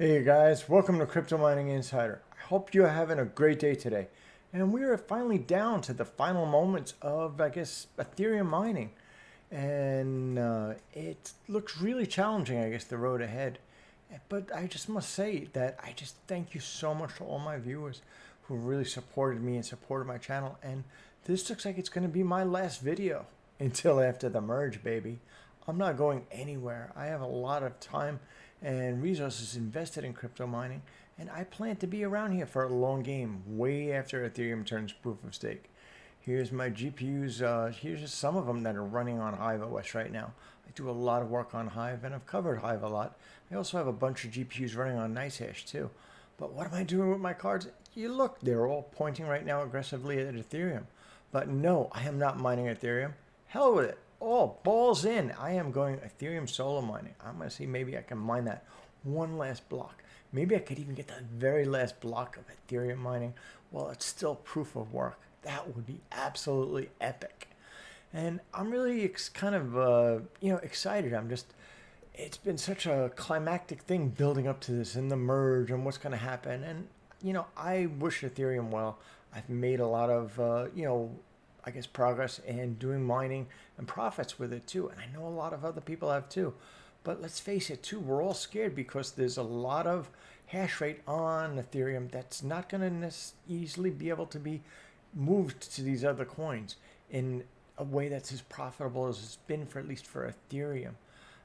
Hey guys, welcome to Crypto Mining Insider. I hope you're having a great day today. And we are finally down to the final moments of, Ethereum mining. And it looks really challenging, the road ahead. But I just must say that I just thank you so much to all my viewers who really supported me and supported my channel. And this looks like it's going to be my last video until after the merge, baby. I'm not going anywhere. I have a lot of time and resources invested in crypto mining, and I plan to be around here for a long game, way after Ethereum turns proof of stake. Here's my GPUs. Here's just some of them that are running on HiveOS right now. I do a lot of work on Hive, and I've covered Hive a lot. I also have a bunch of GPUs running on NiceHash too. But what am I doing with my cards? You look, they're all pointing right now aggressively at Ethereum. But no, I am not mining Ethereum. Hell with it. Oh, balls in. I am going Ethereum solo mining. I'm going to see maybe I can mine that one last block. Maybe I could even get the very last block of Ethereum mining while it's still proof of work. That would be absolutely epic. And I'm really excited. It's been such a climactic thing building up to this and the merge and what's going to happen. And, I wish Ethereum well. I've made a lot of, progress in doing mining and profits with it too. And I know a lot of other people have too. But let's face it too, we're all scared because there's a lot of hash rate on Ethereum that's not going to easily be able to be moved to these other coins in a way that's as profitable as it's been for at least for Ethereum.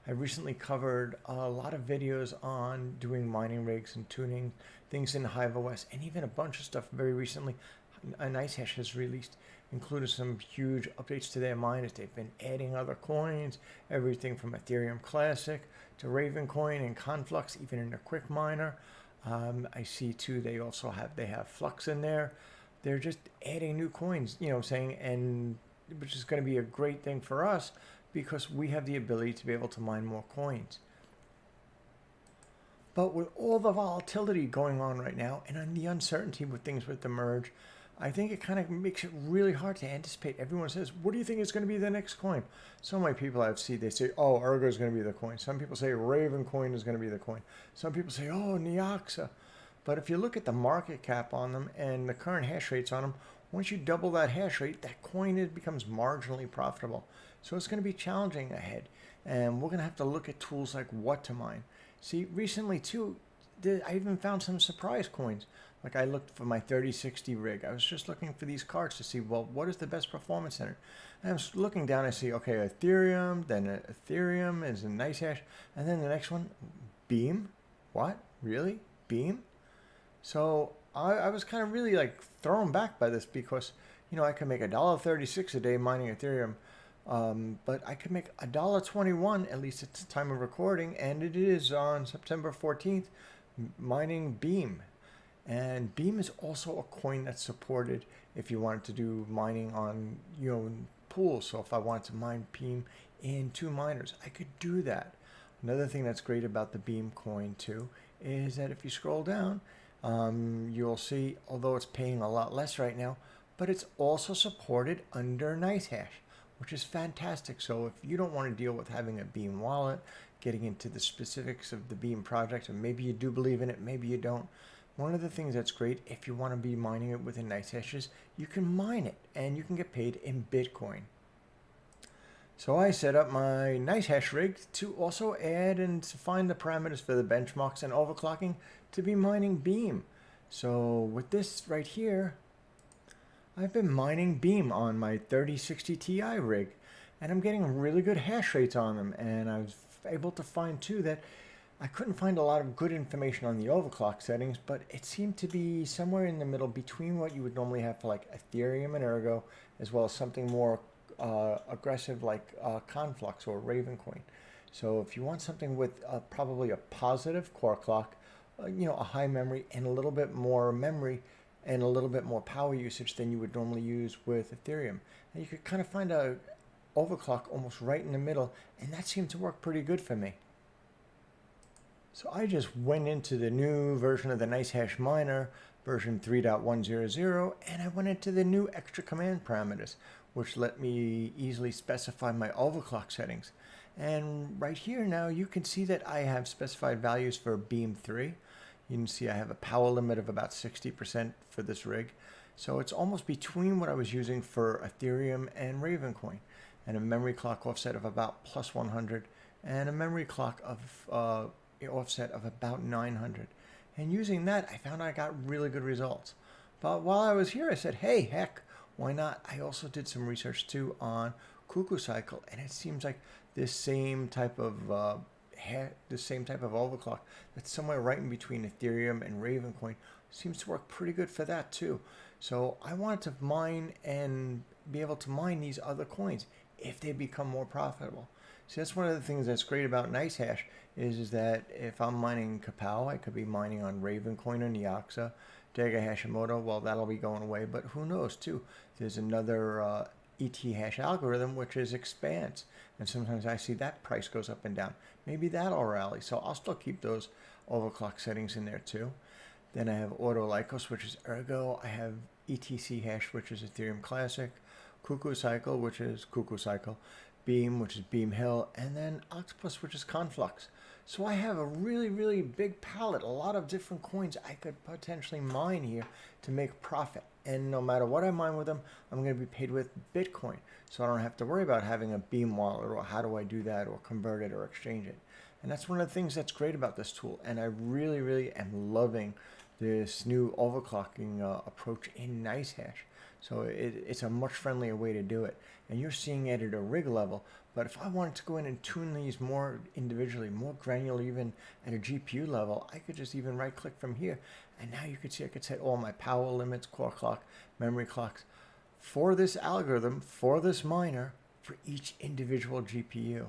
I recently covered a lot of videos on doing mining rigs and tuning things in HiveOS, and even a bunch of stuff very recently NiceHash has released, including some huge updates to their miners. They've been adding other coins, everything from Ethereum Classic to Ravencoin and Conflux, even in a quick miner. I see too they have Flux in there. They're just adding new coins, and which is going to be a great thing for us because we have the ability to be able to mine more coins. But with all the volatility going on right now and the uncertainty with things with the merge, I think it kind of makes it really hard to anticipate. Everyone says, what do you think is going to be the next coin? So many people I've seen, they say, oh, Ergo is going to be the coin. Some people say Ravencoin is going to be the coin. Some people say, oh, Neoxa. But if you look at the market cap on them and the current hash rates on them, once you double that hash rate, that coin becomes marginally profitable. So it's going to be challenging ahead. And we're going to have to look at tools like what to mine. See, recently too, I even found some surprise coins. Like I looked for my 3060 rig. I was just looking for these cards to see, well, what is the best performance center? And I was looking down, I see, okay, Ethereum, then Ethereum is a NiceHash, and then the next one, Beam. What? Really? Beam? So I was kind of really like thrown back by this because, I could make $1.36 a day mining Ethereum. But I could make $1.21, at least at the time of recording, and it is on September 14th, mining Beam. And Beam is also a coin that's supported if you wanted to do mining on your own pool. So if I wanted to mine Beam in 2 miners, I could do that. Another thing that's great about the Beam coin too is that if you scroll down, you'll see, although it's paying a lot less right now, but it's also supported under NiceHash, which is fantastic. So if you don't want to deal with having a Beam wallet, getting into the specifics of the Beam project, and maybe you do believe in it, maybe you don't, one of the things that's great if you want to be mining it within NiceHash is you can mine it and you can get paid in Bitcoin. So I set up my NiceHash rig to also add and to find the parameters for the benchmarks and overclocking to be mining Beam. So with this right here, I've been mining Beam on my 3060 Ti rig, and I'm getting really good hash rates on them. And I was able to find too that I couldn't find a lot of good information on the overclock settings, but it seemed to be somewhere in the middle between what you would normally have for like Ethereum and Ergo, as well as something more aggressive like Conflux or Ravencoin. So if you want something with probably a positive core clock, a high memory and a little bit more memory and a little bit more power usage than you would normally use with Ethereum. And you could kind of find a overclock almost right in the middle, and that seemed to work pretty good for me. So I just went into the new version of the NiceHash miner, version 3.100, and I went into the new extra command parameters, which let me easily specify my overclock settings. And right here now, you can see that I have specified values for Beam 3. You can see I have a power limit of about 60% for this rig. So it's almost between what I was using for Ethereum and Ravencoin. And a memory clock offset of about plus 100 and a memory clock of offset of about 900. And using that, I found I got really good results. But while I was here, I said, hey, heck, why not? I also did some research too on Cuckoo Cycle, and it seems like this same type of overclock that's somewhere right in between Ethereum and Ravencoin seems to work pretty good for that too. So I wanted to mine and be able to mine these other coins if they become more profitable. See, that's one of the things that's great about NiceHash is that if I'm mining Kapow, I could be mining on Ravencoin or Nyaxa, Dega Hashimoto. Well, that'll be going away, but who knows too. There's another ETH-hash algorithm, which is expands. And sometimes I see that price goes up and down. Maybe that'll rally. So I'll still keep those overclock settings in there too. Then I have Autolycos, which is Ergo. I have ETC hash, which is Ethereum Classic. Cuckoo Cycle, which is Cuckoo Cycle. Beam, which is Beam Hill. And then Octopus, which is Conflux. So I have a really, really big palette, a lot of different coins I could potentially mine here to make profit. And no matter what I mine with them, I'm going to be paid with Bitcoin. So I don't have to worry about having a Beam wallet or how do I do that or convert it or exchange it. And that's one of the things that's great about this tool. And I really, really am loving this new overclocking approach in NiceHash. So it's a much friendlier way to do it. And you're seeing it at a rig level. But if I wanted to go in and tune these more individually, more granular, even at a GPU level, I could just even right click from here. And now you can see I could set all my power limits, core clock, memory clocks for this algorithm, for this miner, for each individual GPU.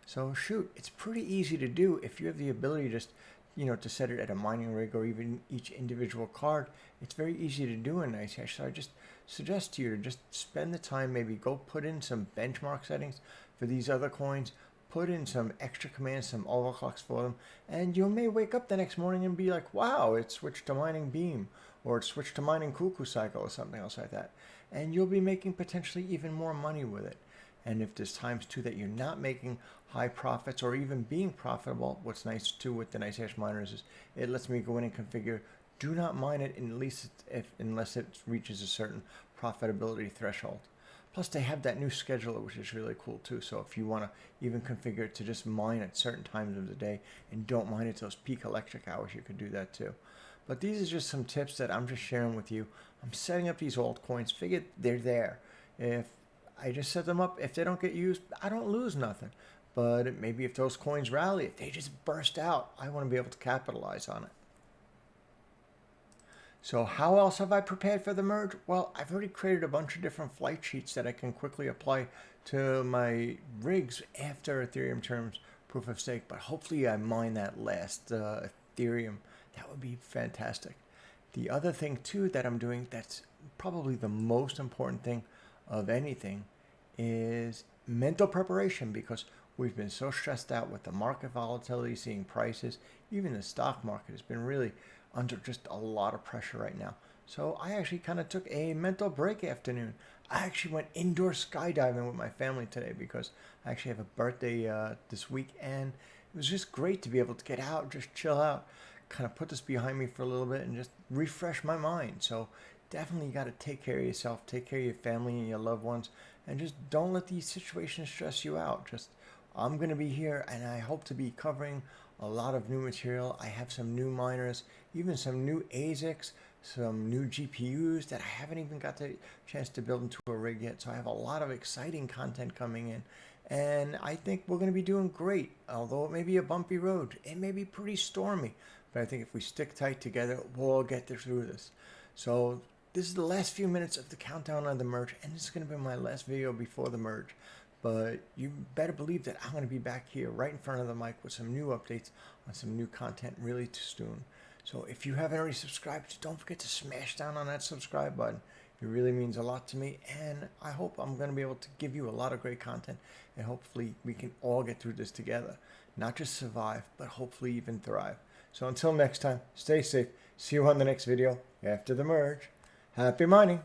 So shoot, it's pretty easy to do if you have the ability just, to set it at a mining rig or even each individual card. It's very easy to do in NiceHash. So I just suggest to you to just spend the time, maybe go put in some benchmark settings for these other coins, put in some extra commands, some overclocks for them, and you may wake up the next morning and be like, wow, it switched to mining Beam, or it switched to mining Cuckoo Cycle or something else like that. And you'll be making potentially even more money with it. And if there's times too that you're not making high profits or even being profitable, what's nice too with the NiceHash miners is it lets me go in and configure do not mine it unless it reaches a certain profitability threshold. Plus they have that new scheduler, which is really cool too. So if you want to even configure it to just mine at certain times of the day and don't mine at those peak electric hours, you could do that too. But these are just some tips that I'm just sharing with you. I'm setting up these altcoins, figured they're there. If I just set them up, if they don't get used, I don't lose nothing. But maybe if those coins rally, if they just burst out, I want to be able to capitalize on it. So how else have I prepared for the merge? Well, I've already created a bunch of different flight sheets that I can quickly apply to my rigs after Ethereum turns proof of stake. But hopefully I mine that last Ethereum. That would be fantastic. The other thing too that I'm doing that's probably the most important thing of anything is mental preparation, because we've been so stressed out with the market volatility, seeing prices, even the stock market has been really under just a lot of pressure right now. So I actually kind of took a mental break afternoon. I actually went indoor skydiving with my family today because I actually have a birthday this week, and it was just great to be able to get out, just chill out, kind of put this behind me for a little bit and just refresh my mind. So definitely you got to take care of yourself, take care of your family and your loved ones, and just don't let these situations stress you out. Just, I'm going to be here, and I hope to be covering a lot of new material. I have some new miners, even some new ASICs, some new GPUs that I haven't even got the chance to build into a rig yet. So I have a lot of exciting content coming in, and I think we're going to be doing great. Although it may be a bumpy road, it may be pretty stormy, but I think if we stick tight together, we'll get through this. So this is the last few minutes of the countdown on the merge, and this is going to be my last video before the merge. But you better believe that I'm going to be back here right in front of the mic with some new updates on some new content really soon. So if you haven't already subscribed, don't forget to smash down on that subscribe button. It really means a lot to me, and I hope I'm going to be able to give you a lot of great content, and hopefully we can all get through this together. Not just survive, but hopefully even thrive. So until next time, stay safe. See you on the next video after the merge. Happy mining!